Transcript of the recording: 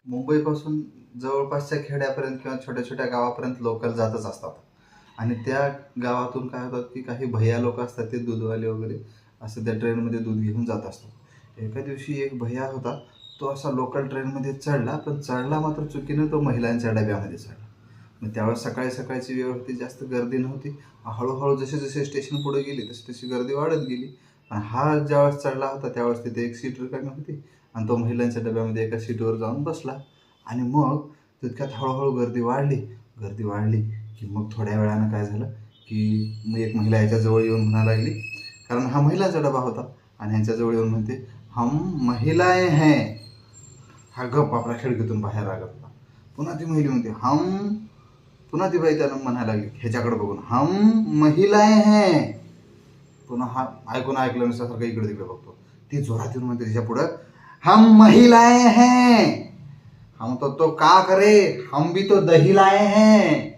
मुंबईपासून जवळपासच्या खेड्यापर्यंत किंवा छोट्या-छोट्या गावापर्यंत लोकल जातच असतात. आणि त्या गावातून काय होतात, की काही भैय्या लोकं असतात, ते दूधवाले वगैरे असं त्या ट्रेनमध्ये दूध घेऊन जात असतात. एका दिवशी एक भैय्या होता, तो असा लोकल ट्रेनमध्ये चढला, पण चढला मात्र चुकीनं तो महिलांच्या डब्यामध्ये चढला. मग त्यावेळेस सकाळी-सकाळची वेळ होती, जास्त गर्दी नव्हती. हळू-हळू जसे-जसे स्टेशन पुढे गेली, तशी-तशी गर्दी वाढत गेली. आणि हा ज्यावेळेस चढला होता, त्यावेळेस तिथे एक सीट रिकामी होती आणि तो महिलांच्या डब्यामध्ये एका सीटवर जाऊन बसला. आणि मग तितक्यात हळू गर्दी वाढली, की मग थोड्या वेळानं काय झालं, की मग एक महिला ह्याच्याजवळ येऊन म्हणायला लागली, कारण हा महिलांचा डबा होता आणि ह्यांच्याजवळ येऊन म्हणते, "हम महिलाएं हैं." हा गप आपल्या खिडकीतून बाहेर आला होता. पुन्हा ती महिला म्हणते, "हम." पुन्हा ती बाई त्याला म्हणायला लागली ह्याच्याकडे बघून, "हम महिलाएं हैं." पुन्हा हा ऐकलं नसल्यासारखं इकडे तिकडे बघतो. ती जोरात येऊन म्हणते तिच्या पुढं, "हम महिलाएं हैं." हम तो का करे, हम भी तो दही लाए हैं.